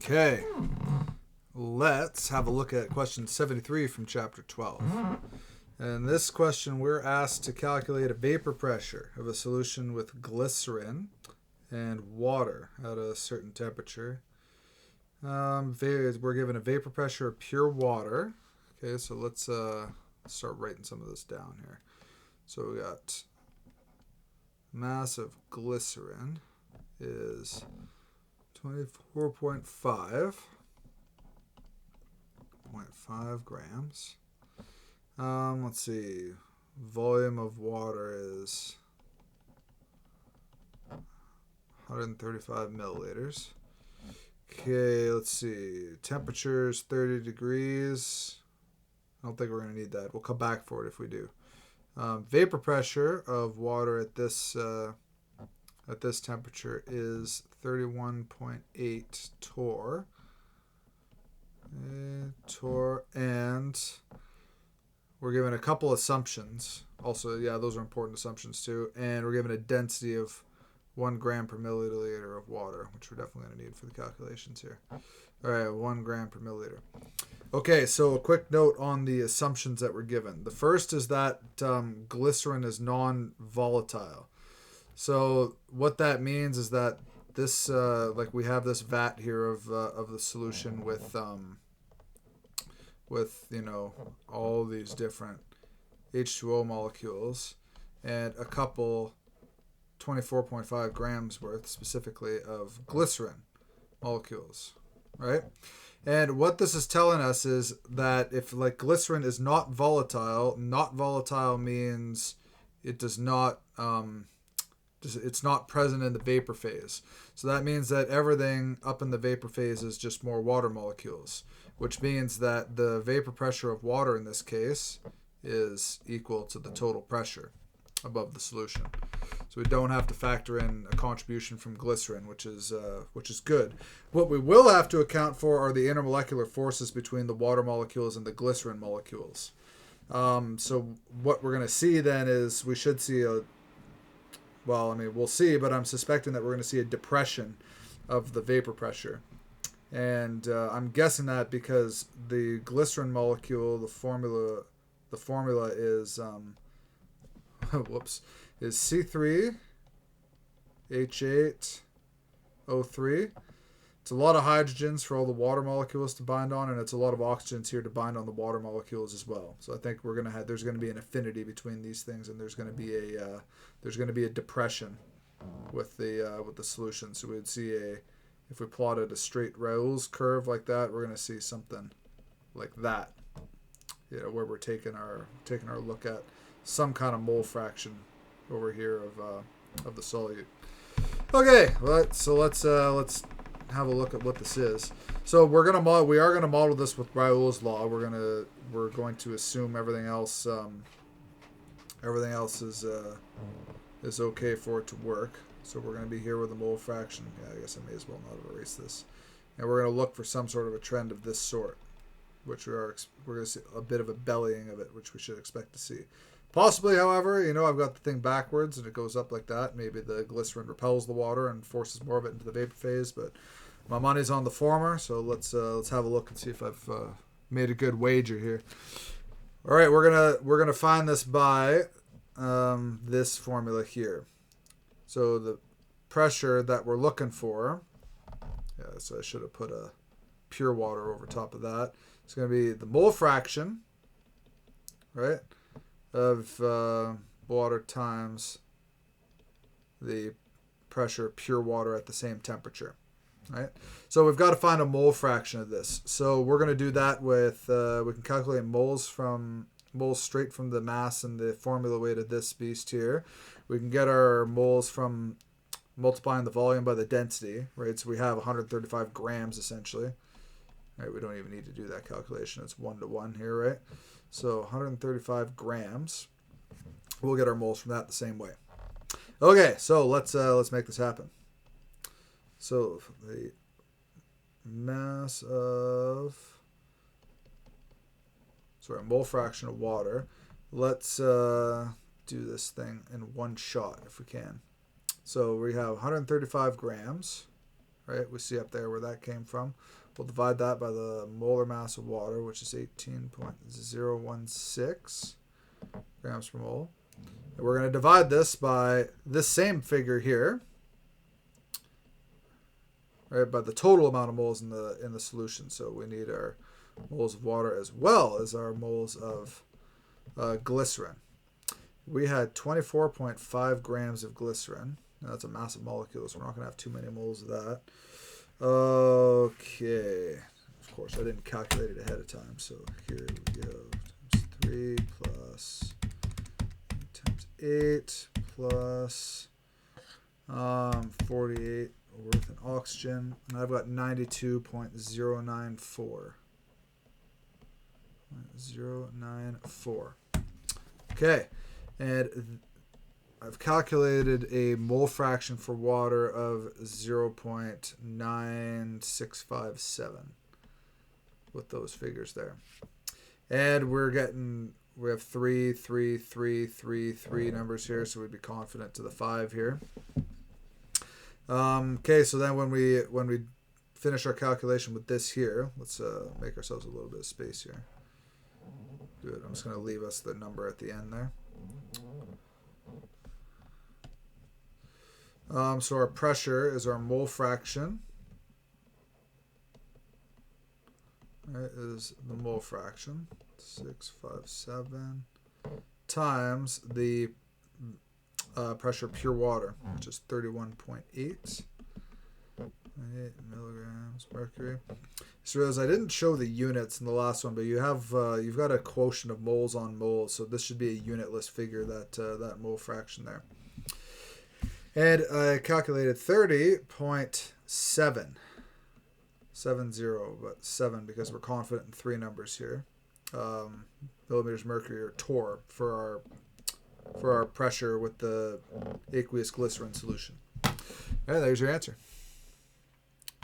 Okay, let's have a look at question 73 from chapter 12. In this question, we're asked to calculate a vapor pressure of a solution with glycerin and water at a certain temperature. We're given a vapor pressure of pure water. Okay, so let's start writing some of this down here. So we got mass of glycerin is 24.5 grams. Let's see. Volume of water is 135 milliliters. Okay, let's see. Temperature is 30 degrees. I don't think we're going to need that. We'll come back for it if we do. Vapor pressure of water at this temperature is 31.8 torr. And we're given a couple assumptions. Also, yeah, those are important assumptions too. And we're given a density of 1 gram per milliliter of water, which we're definitely going to need for the calculations here. All right, 1 gram per milliliter. Okay, so a quick note on the assumptions that were given. The first is that glycerin is non-volatile. So what that means is that this, we have this vat here of the solution with all these different H2O molecules and a couple 24.5 grams worth specifically of glycerin molecules, right? And what this is telling us is that if glycerin is not volatile means it does not it's not present in the vapor phase. So that means that everything up in the vapor phase is just more water molecules, which means that the vapor pressure of water in this case is equal to the total pressure above the solution. So we don't have to factor in a contribution from glycerin, which is good. What we will have to account for are the intermolecular forces between the water molecules and the glycerin molecules. So what we're going to see then is we should see we'll see, but I'm suspecting that we're going to see a depression of the vapor pressure. And I'm guessing that because the glycerin molecule, the formula is is C3H8O3. It's a lot of hydrogens for all the water molecules to bind on, and it's a lot of oxygens here to bind on the water molecules as well. So I think there's going to be an affinity between these things, and there's going to be a depression with the solution. So we'd see if we plotted a straight Raoult's curve like that, we're going to see something like that. Where we're taking our look at some kind of mole fraction over here of the solute. Okay, so let's have a look at what this is. So we are going to model this with Raoult's law. We're going to assume everything else is okay for it to work. So we're going to be here with a mole fraction. Yeah, I guess I may as well not erase this. And we're going to look for some sort of a trend of this sort, which we're going to see a bit of a bellying of it, which we should expect to see. Possibly, however, I've got the thing backwards and it goes up like that. Maybe the glycerin repels the water and forces more of it into the vapor phase, but my money's on the former. So let's have a look and see if I've made a good wager here. All right, we're gonna find this by this formula here. So the pressure that we're looking for, so I should have put a pure water over top of that. It's going to be the mole fraction, right, of water times the pressure of pure water at the same temperature, right? So we've got to find a mole fraction of this. So we're going to do that with, we can calculate moles straight from the mass and the formula weight of this beast here. We can get our moles from multiplying the volume by the density, right? So we have 135 grams essentially. Right, we don't even need to do that calculation. It's 1-to-1 here, right? So 135 grams. We'll get our moles from that the same way. Okay, so let's make this happen. So the mass of mole fraction of water. Let's do this thing in one shot if we can. So we have 135 grams right? We see up there where that came from. We'll divide that by the molar mass of water, which is 18.016 grams per mole. And we're going to divide this by this same figure here, right, by the total amount of moles in the solution. So we need our moles of water as well as our moles of glycerin. We had 24.5 grams of glycerin. Now, that's a massive molecule, so we're not going to have too many moles of that. Okay. Of course, I didn't calculate it ahead of time, so here we go. Times 3 plus 8 plus 48 worth in oxygen. And I've got 92.094. 094. Okay. And I've calculated a mole fraction for water of 0.9657 with those figures there. And we have 3 numbers here, so we'd be confident to the 5 here. Okay, so then when we finish our calculation with this here, let's make ourselves a little bit of space here. Good. I'm just going to leave us the number at the end there. So our pressure is our mole fraction. Right, is the mole fraction, 657, times the pressure of pure water, which is 31.8 milligrams mercury. So as I didn't show the units in the last one, but you've got a quotient of moles on moles, so this should be a unitless figure, that mole fraction there. And I calculated 30.770, but 7 because we're confident in 3 numbers here. Millimeters mercury, or torr, for our pressure with the aqueous glycerin solution. All right, there's your answer.